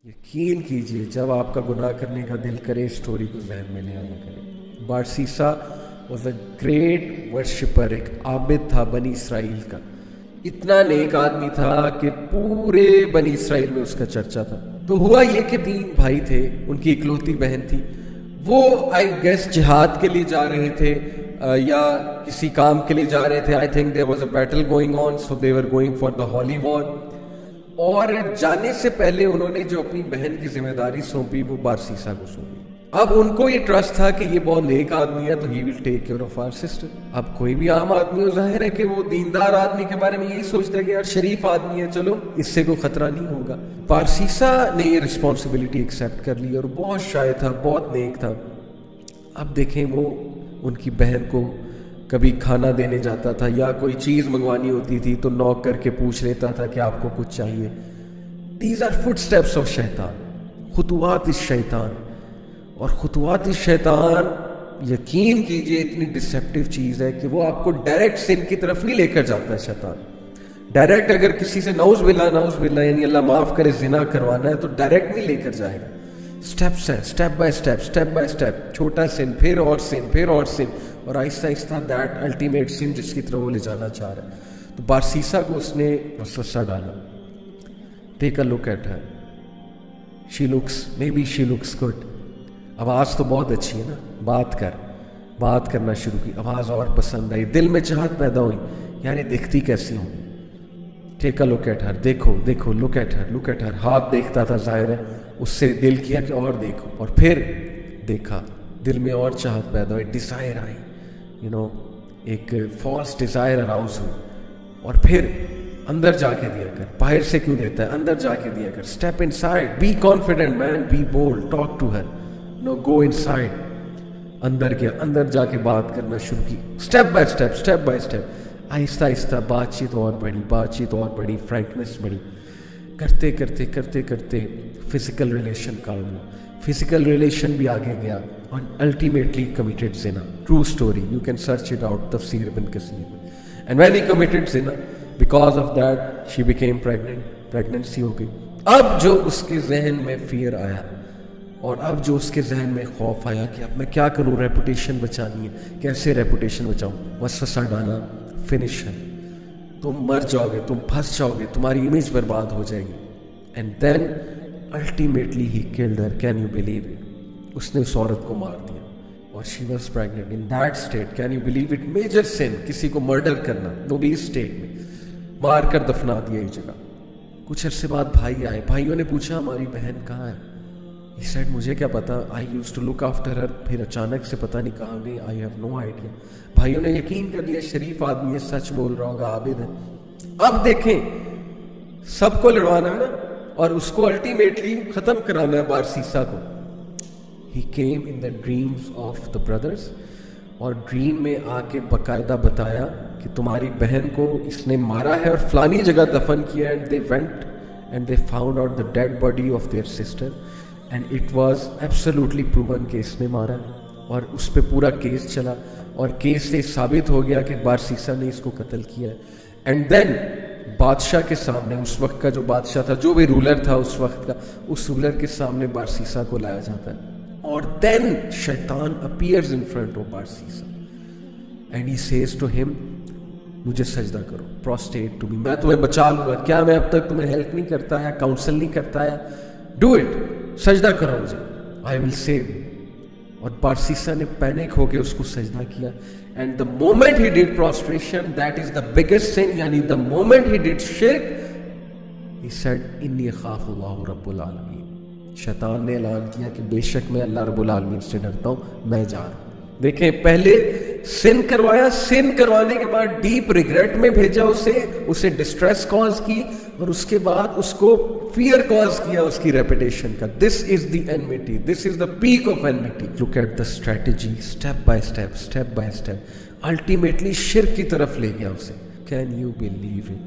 यकीन कीजिए जब आपका गुनाह करने का दिल करे स्टोरी को जहन में ले आया करे। बारसीसा वॉज अ ग्रेट वर्शिपर, एक आबिद था बनी इसराइल का। इतना नेक आदमी था कि पूरे बनी इसराइल में उसका चर्चा था। तो हुआ ये कि 3 भाई थे, उनकी इकलौती बहन थी। वो आई गेस जिहाद के लिए जा रहे थे या किसी काम के लिए जा रहे थे। I think there was a battle going on, so they were going for the holy war. और जाने से पहले उन्होंने जो अपनी बहन की जिम्मेदारी सौंपी वो बारसीसा को सौंपी। अब उनको ये ट्रस्ट था कि ये बहुत नेक आदमी है तो he will take care of our sister. अब कोई भी आम आदमी, जाहिर है कि वो दीनदार आदमी के बारे में यही सोचता है कि यार शरीफ आदमी है, चलो इससे कोई खतरा नहीं होगा। बारसीसा ने ये रिस्पॉन्सिबिलिटी एक्सेप्ट कर ली और बहुत शायर था, बहुत नेक था। अब देखें वो उनकी बहन को कभी खाना देने जाता था या कोई चीज़ मंगवानी होती थी तो नॉक करके पूछ लेता था कि आपको कुछ चाहिए। दीज आर फुटस्टेप्स ऑफ शैतान, खुतुवात इस शैतान। और खुतुवात इस शैतान, यकीन कीजिए इतनी डिसेप्टिव चीज़ है कि वो आपको डायरेक्ट सिन की तरफ नहीं लेकर जाता है। शैतान डायरेक्ट अगर किसी से नाउज़ बिल्ला यानी अल्लाह माफ़ करे जिना करवाना है तो डायरेक्ट नहीं लेकर जाएगा। स्टेप्स है, स्टेप बाय स्टेप, छोटा सिन, फिर और सिन, फिर और सिन, और आहिस्ता आहिस्ता दैट अल्टीमेट सिन जिसकी तरफ वो ले जाना चाह रहा है। तो बारसीसा को उसने वसवसा डाला। Take a look at her, she looks good. आवाज़ तो बहुत अच्छी है ना, बात करना शुरू की, आवाज़ और पसंद आई, दिल में चाहत पैदा हुई, यानी दिखती कैसी होंगी। Take a look at her, देखो लुक एट हर। हाथ देखता था, जाहिर है उससे दिल किया कि और देखो, और फिर देखा, दिल में और चाहत पैदा हुई, डिज़ायर आई, एक फॉल्स डिज़ायर अराउज हुई। और फिर अंदर जाके दिया कर, बाहर से क्यों देता है, अंदर जाके दिया कर। Step inside, be confident man, be bold, talk to her, go inside. अंदर गया, अंदर जाके बात करना शुरू की, step by step, Aahista Aahista बातचीत और बड़ी, फ्रैंकनेस बढ़ी। करते फिजिकल रिलेशन काम हुआ, फिजिकल रिलेशन भी आगे गया और अल्टीमेटली कमिटेड जिना। True story, you can search it out, Tafsir Ibn Kathir. And when he committed जिना, because of that she became pregnant, pregnancy हो गई। अब जो उसके जहन में फियर आया और अब जो उसके जहन में खौफ आया कि अब मैं क्या करूं, रेपुटेशन बचानी है, कैसे रेपुटेशन बचाऊं, वसवसा डाला, फिनिश है, तुम मर जाओगे, तुम फंस जाओगे, तुम्हारी इमेज बर्बाद हो जाएगी। And then ultimately he killed her, can you believe it? उसने उस औरत को मार दिया और she was pregnant in that state. Can you believe it? Major sin, किसी को मर्डर करना, वो भी इस स्टेट में, मार कर दफना दिया एक जगह। कुछ अरसे बाद भाई आए, भाइयों ने पूछा हमारी बहन कहाँ है? He said, मुझे क्या पता, I used to look after her. फिर अचानक से पता नहीं कहाँ गई, आई हैव नो आइडिया। भाइयों ने यकीन कर लिया शरीफ आदमी है, सच बोल रहा होगा, आबिद है। अब देखें, सबको लड़वाना है ना, और उसको अल्टीमेटली खत्म कराना है बारसीसा को। He came in the dreams of the brothers, और ड्रीम में आके बकायदा बताया कि तुम्हारी बहन को इसने मारा है और फलानी जगह दफन किया। And they went and they found out the dead body of their sister and it was absolutely proven कि इसने मारा। और उस पर पूरा केस चला और केस से साबित हो गया कि बारसीसा ने इसको कत्ल किया है। एंड देन बादशाह के सामने, उस वक्त का जो बादशाह था, जो भी रूलर था उस वक्त का, उस रूलर के सामने बारसीसा को लाया जाता है। और देन शैतान appears in front of Barsisa and he says to him, मुझे सजदा करो, प्रोस्टेट टू मी, मैं तुम्हें बचा लूंगा। क्या मैं अब तक तुम्हें हेल्प नहीं करता है, काउंसल नहीं करता है? डू इट, सजदा करो मुझे, आई विल सेव यू। और बारसीसा ने पैनिक होकर उसको सजदा किया। And the moment he did prostration, that is the biggest sin, यानी द मोमेंट ही डिड शिर्क, ही सेड इन्नी खाफुल्लाह रब्बुल आलमीन। शैतान ने ऐलान किया कि बेशक मैं अल्लाह रब्बुल आलमीन से डरता हूं, मैं जा रहा हूं। देखें, पहले सिन करवाया, सिन करवाने के बाद डीप रिग्रेट में भेजा उसे डिस्ट्रेस कॉज की, और उसके बाद उसको फियर कॉज किया उसकी रेपुटेशन का। This is the enmity, this is the peak of enmity. Look at the strategy, step by step, ultimately शिर्क की तरफ ले गया उसे। Can you believe it?